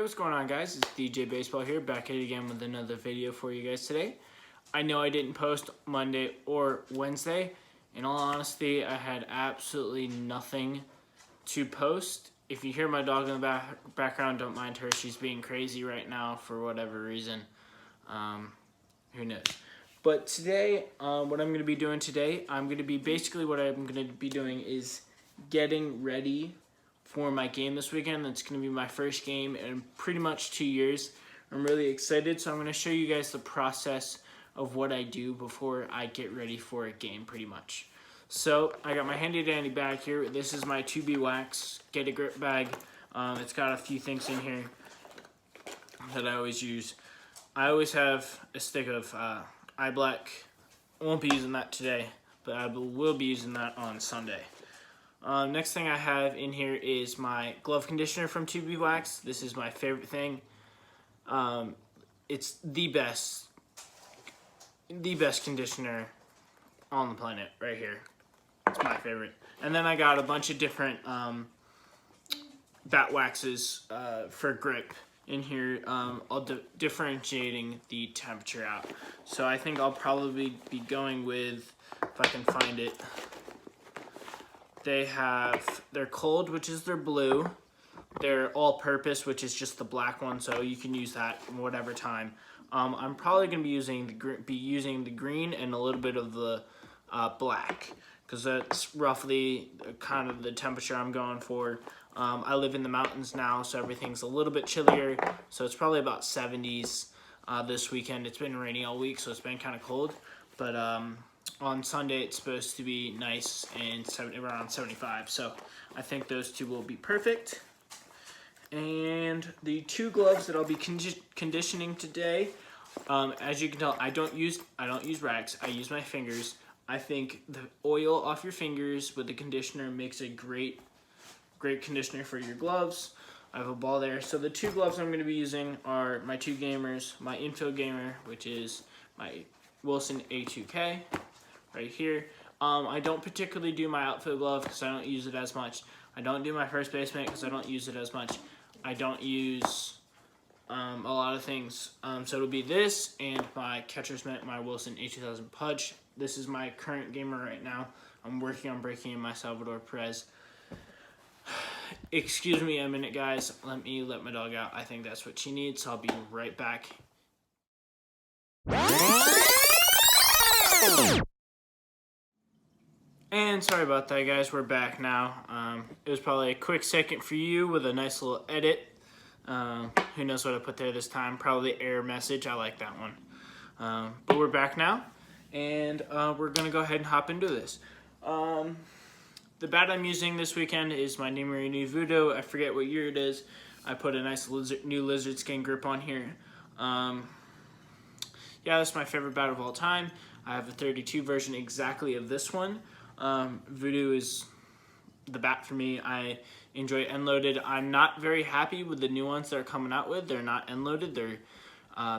what's going on, guys? It's DJ Baseball here, back at it again with another video for you guys today. I know I didn't post Monday or Wednesday. In all honesty, I had absolutely nothing to post. If you hear my dog in the background, don't mind her. She's being crazy right now for whatever reason. Who knows? But today, what I'm going to be doing today, what I'm going to be doing is getting ready for my game this weekend. That's going to be my first game in pretty much 2 years. I'm really excited, so I'm going to show you guys the process of what I do before I get ready for a game, pretty much. So I got my handy dandy bag here. This is my 2B Wax Get a Grip bag. It's got a few things in here that I always use. I always have a stick of eye black. I won't be using that today, but I will be using that on Sunday. Next thing I have in here is my glove conditioner from 2B Wax. This is my favorite thing. It's the best conditioner on the planet right here. It's my favorite. And then I got a bunch of different bat waxes for grip in here, all differentiating the temperature out. So I think I'll probably be going with, if I can find it, they have their cold, which is their blue, their all-purpose, which is just the black one, so you can use that whatever time. I'm probably going to be using the green and a little bit of the black, because that's roughly kind of the temperature I'm going for. I live in the mountains now, so everything's a little bit chillier, so it's probably about 70s this weekend. It's been rainy all week, so it's been kind of cold, but on Sunday it's supposed to be nice and around 75, so I think those two will be perfect. And the two gloves that I'll be conditioning today, as you can tell, I don't use rags. I use my fingers. I think the oil off your fingers with the conditioner makes a great conditioner for your gloves. I have a ball there. So the two gloves I'm going to be using are my two gamers, my infield gamer, which is my Wilson A2K right here. I don't particularly do my outfield glove because I don't use it as much. I don't do my first baseman because I don't use it as much. I don't use a lot of things. So it'll be this and my catcher's mitt, my Wilson A2000 Pudge. This is my current gamer right now. I'm working on breaking in my Salvador Perez. Excuse me a minute, guys. Let me let my dog out. I think that's what she needs, so I'll be right back. And sorry about that, guys. We're back now. It was probably a quick second for you with a nice little edit. Who knows what I put there this time? Probably error message. I like that one. But we're back now, and we're going to go ahead and hop into this. The bat I'm using this weekend is my Nemarini Voodoo. I forget what year it is. I put a nice new lizard skin grip on here. Yeah, that's my favorite bat of all time. I have a 32 version exactly of this one. Voodoo is the bat for me. I enjoy end loaded. I'm not very happy with the new ones they're coming out with. They're not end loaded. They're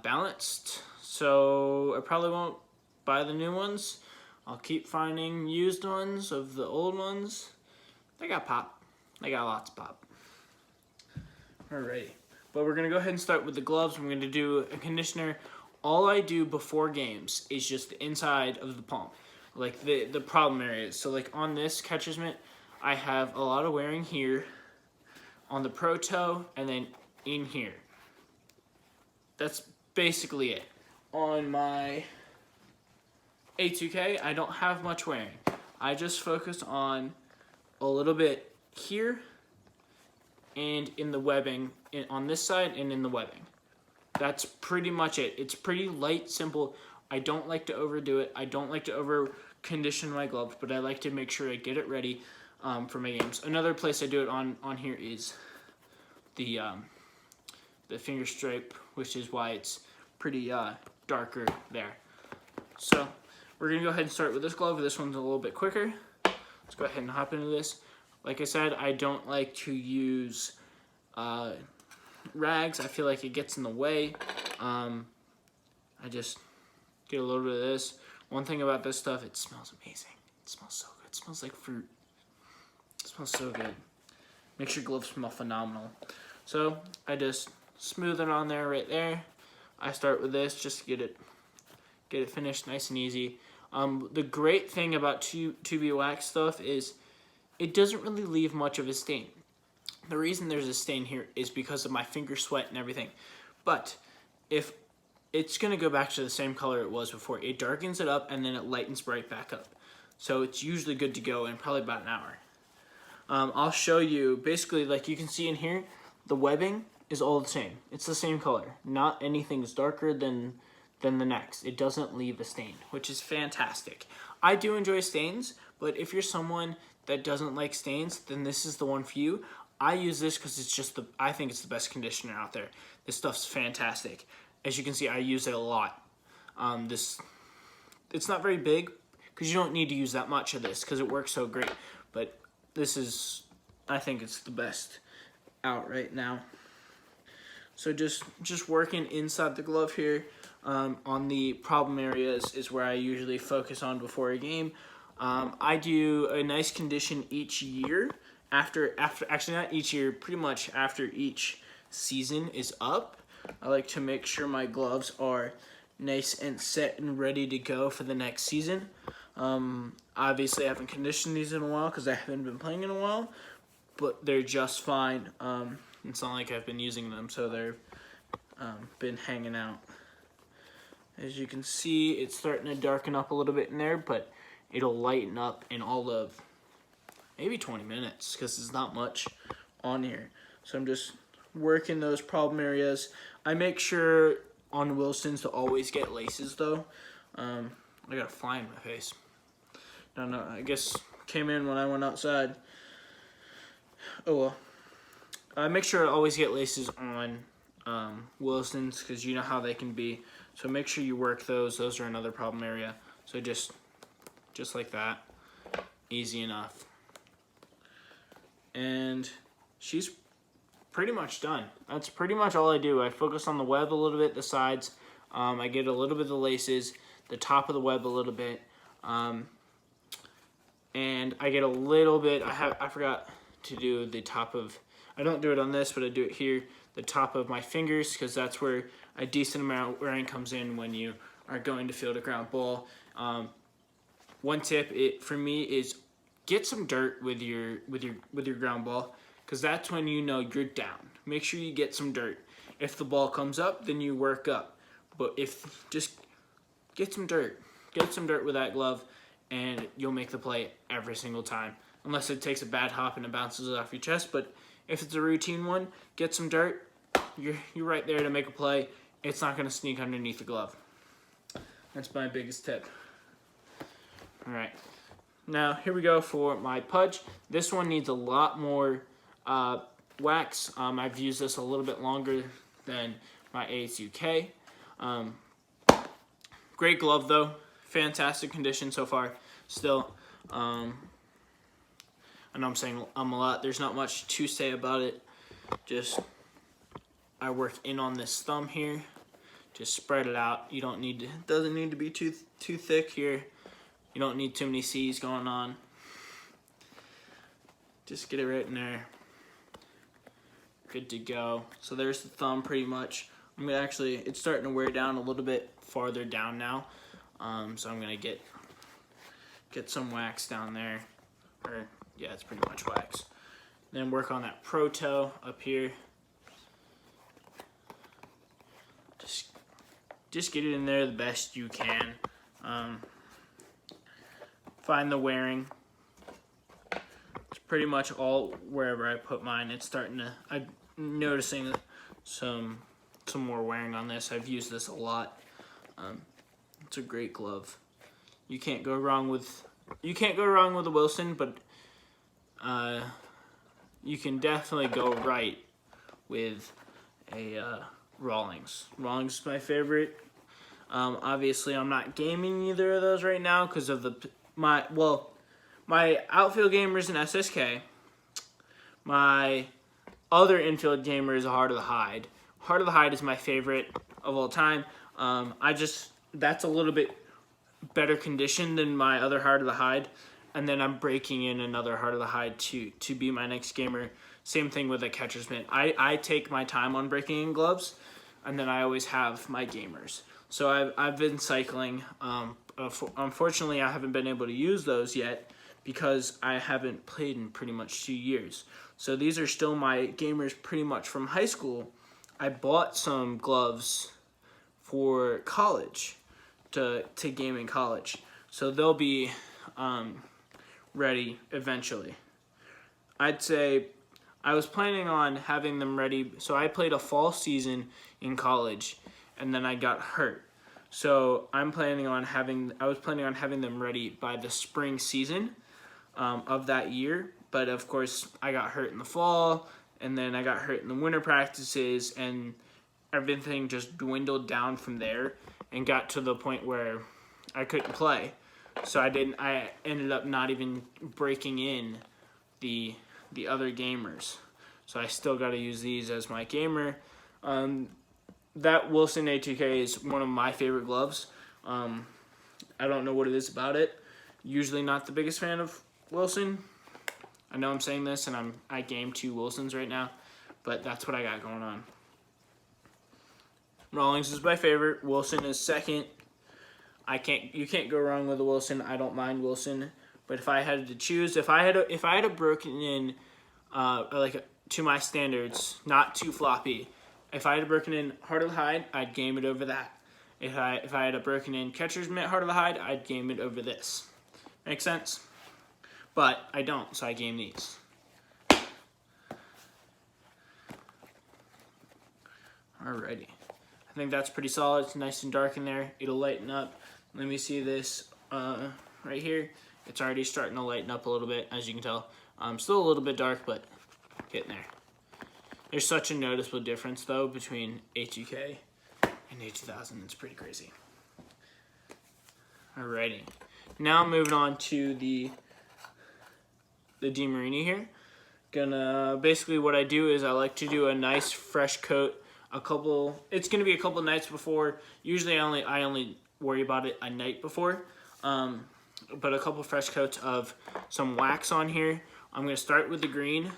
balanced. So I probably won't buy the new ones. I'll keep finding used ones of the old ones. They got pop. They got lots of pop. Alrighty. But we're going to go ahead and start with the gloves. I'm going to do a conditioner. All I do before games is just the inside of the palm, like the problem areas. So like on this catcher's mitt, I have a lot of wearing here, on the pro toe, and then in here. That's basically it. On my A2K, I don't have much wearing. I just focus on a little bit here and in the webbing, on this side and in the webbing. That's pretty much it. It's pretty light, simple. I don't like to overdo it. I don't like to over condition my gloves, but I like to make sure I get it ready for my games. Another place I do it on here is the finger stripe, which is why it's pretty darker there. So we're going to go ahead and start with this glove. This one's a little bit quicker. Let's go ahead and hop into this. Like I said, I don't like to use rags. I feel like it gets in the way. I just get a little bit of this. One thing about this stuff, it smells amazing. It smells so good. It smells like fruit. It smells so good. Makes your gloves smell phenomenal. So I just smooth it on there right there. I start with this just to get it finished nice and easy. The great thing about 2B wax stuff is it doesn't really leave much of a stain. The reason there's a stain here is because of my finger sweat and everything. But if it's going to go back to the same color it was before, it darkens it up and then it lightens right back up. So it's usually good to go in probably about an hour. I'll show you, basically, like you can see in here, the webbing is all the same. It's the same color. Not anything's darker than the next. It doesn't leave a stain, which is fantastic. I do enjoy stains, but if you're someone that doesn't like stains, then this is the one for you. I use this because it's just I think it's the best conditioner out there. This stuff's fantastic. As you can see, I use it a lot. It's not very big because you don't need to use that much of this because it works so great. But this is, I think it's the best out right now. So just working inside the glove here on the problem areas is where I usually focus on before a game. I do a nice condition each year. Actually not each year, pretty much after each season is up. I like to make sure my gloves are nice and set and ready to go for the next season. Obviously I haven't conditioned these in a while because I haven't been playing in a while, but they're just fine. It's not like I've been using them, so they've been hanging out. As you can see, it's starting to darken up a little bit in there, but it'll lighten up in all of maybe 20 minutes because it's not much on here. So I'm just working those problem areas. I make sure on Wilson's to always get laces though. I got a fly in my face. Don't know, I guess came in when I went outside. Oh well. I make sure to always get laces on Wilson's because you know how they can be. So make sure you work those. Those are another problem area. So just like that. Easy enough. And she's pretty much done. That's pretty much all I do. I focus on the web a little bit, the sides. I get a little bit of the laces, the top of the web a little bit. And I get a little bit, I forgot to do the top of, I don't do it on this, but I do it here, the top of my fingers, because that's where a decent amount of wearing comes in when you are going to field a ground ball. One tip for me is get some dirt with your ground ball, because that's when you know you're down. Make sure you get some dirt. If the ball comes up, then you work up. But just get some dirt with that glove, and you'll make the play every single time. Unless it takes a bad hop and it bounces off your chest. But if it's a routine one, get some dirt. You're right there to make a play. It's not going to sneak underneath the glove. That's my biggest tip. All right. Now, here we go for my pudge. This one needs a lot more wax. I've used this a little bit longer than my ASUK. Great glove, though. Fantastic condition so far. Still, I know I'm saying a lot. There's not much to say about it. Just, I work in on this thumb here. Just spread it out. You don't need to, it doesn't need to be too thick here. You don't need too many C's going on. Just get it right in there. Good to go. So there's the thumb pretty much. I'm gonna actually, it's starting to wear down a little bit farther down now. So I'm gonna get some wax down there. Or yeah, it's pretty much wax. Then work on that pro toe up here. Just get it in there the best you can. Find the wearing. It's pretty much all wherever I put mine. It's starting to, I'm noticing some more wearing on this. I've used this a lot. It's a great glove. You can't go wrong with a Wilson, but you can definitely go right with a Rawlings. Rawlings is my favorite. Obviously, I'm not gaming either of those right now because of my outfield gamer is an SSK. My other infield gamer is a Heart of the Hide. Heart of the Hide is my favorite of all time. That's a little bit better condition than my other Heart of the Hide. and then I'm breaking in another Heart of the Hide to be my next gamer. Same thing with a catcher's mitt. I take my time on breaking in gloves, and then I always have my gamers. So I've been cycling. Unfortunately, I haven't been able to use those yet because I haven't played in pretty much 2 years. So these are still my gamers pretty much from high school. I bought some gloves for college, to game in college. So they'll be ready eventually. I'd say I was planning on having them ready. So I played a fall season in college, and then I got hurt. So I was planning on having them ready by the spring season of that year. But of course, I got hurt in the fall, and then I got hurt in the winter practices, and everything just dwindled down from there and got to the point where I couldn't play. So I ended up not even breaking in the other gamers. So I still got to use these as my gamer. That Wilson A2K is one of my favorite gloves. I don't know what it is about it. Usually not the biggest fan of Wilson. I know I'm saying this, and I game 2 Wilsons right now, but that's what I got going on. Rawlings is my favorite. Wilson is second. You can't go wrong with a Wilson. I don't mind Wilson, but if I had to choose, if I had broken in to my standards, not too floppy. If I had broken in Heart of the Hide, I'd game it over that. If I had a broken in catcher's mitt Heart of the Hide, I'd game it over this. Make sense? But I don't, so I game these. Alrighty. I think that's pretty solid. It's nice and dark in there. It'll lighten up. Let me see this right here. It's already starting to lighten up a little bit, as you can tell. Still a little bit dark, but getting there. There's such a noticeable difference, though, between A2K and A2000. It's pretty crazy. Alrighty. Now moving on to the DeMarini here. Basically what I do is I like to do a nice fresh coat. It's gonna be a couple nights before. Usually I only worry about it a night before. But a couple fresh coats of some wax on here. I'm gonna start with the green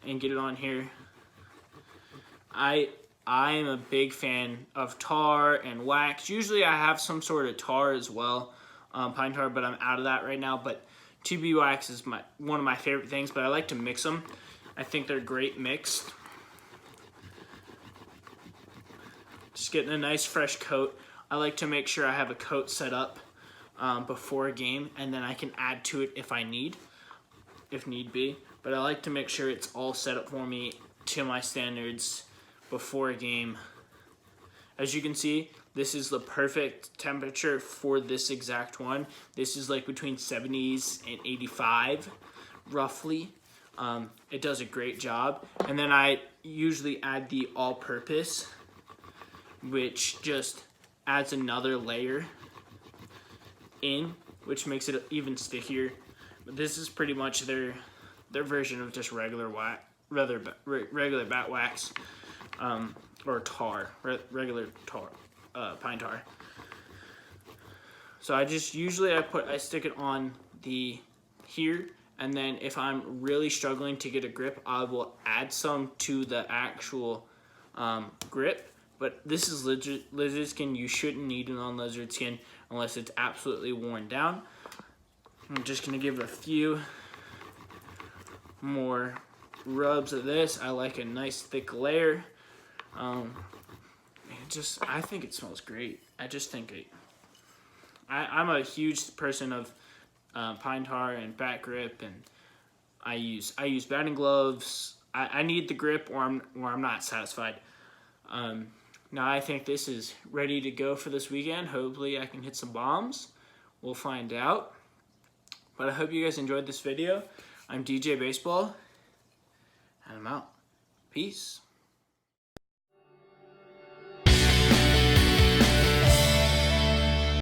and get it on here. I am a big fan of tar and wax. Usually I have some sort of tar as well, pine tar, but I'm out of that right now. But 2B wax is one of my favorite things, but I like to mix them. I think they're great mixed. Just getting a nice fresh coat. I like to make sure I have a coat set up before a game, and then I can add to it if need be. But I like to make sure it's all set up for me to my standards before a game. As you can see, this is the perfect temperature for this exact one. This is like between 70s and 85, roughly. It does a great job. And then I usually add the all-purpose, which just adds another layer in, which makes it even stickier. But this is pretty much their version of just regular bat wax, or tar, regular tar, pine tar. So I stick it on here, and then if I'm really struggling to get a grip, I will add some to the actual grip. But this is lizard skin. You shouldn't need it on lizard skin unless it's absolutely worn down. I'm just gonna give it a few more rubs of this. I like a nice thick layer. I think it smells great. I'm a huge person of pine tar and bat grip, and I use batting gloves. I need the grip, or I'm not satisfied. Now I think this is ready to go for this weekend. Hopefully I can hit some bombs. We'll find out. But I hope you guys enjoyed this video. I'm DJ Baseball, and I'm out. Peace.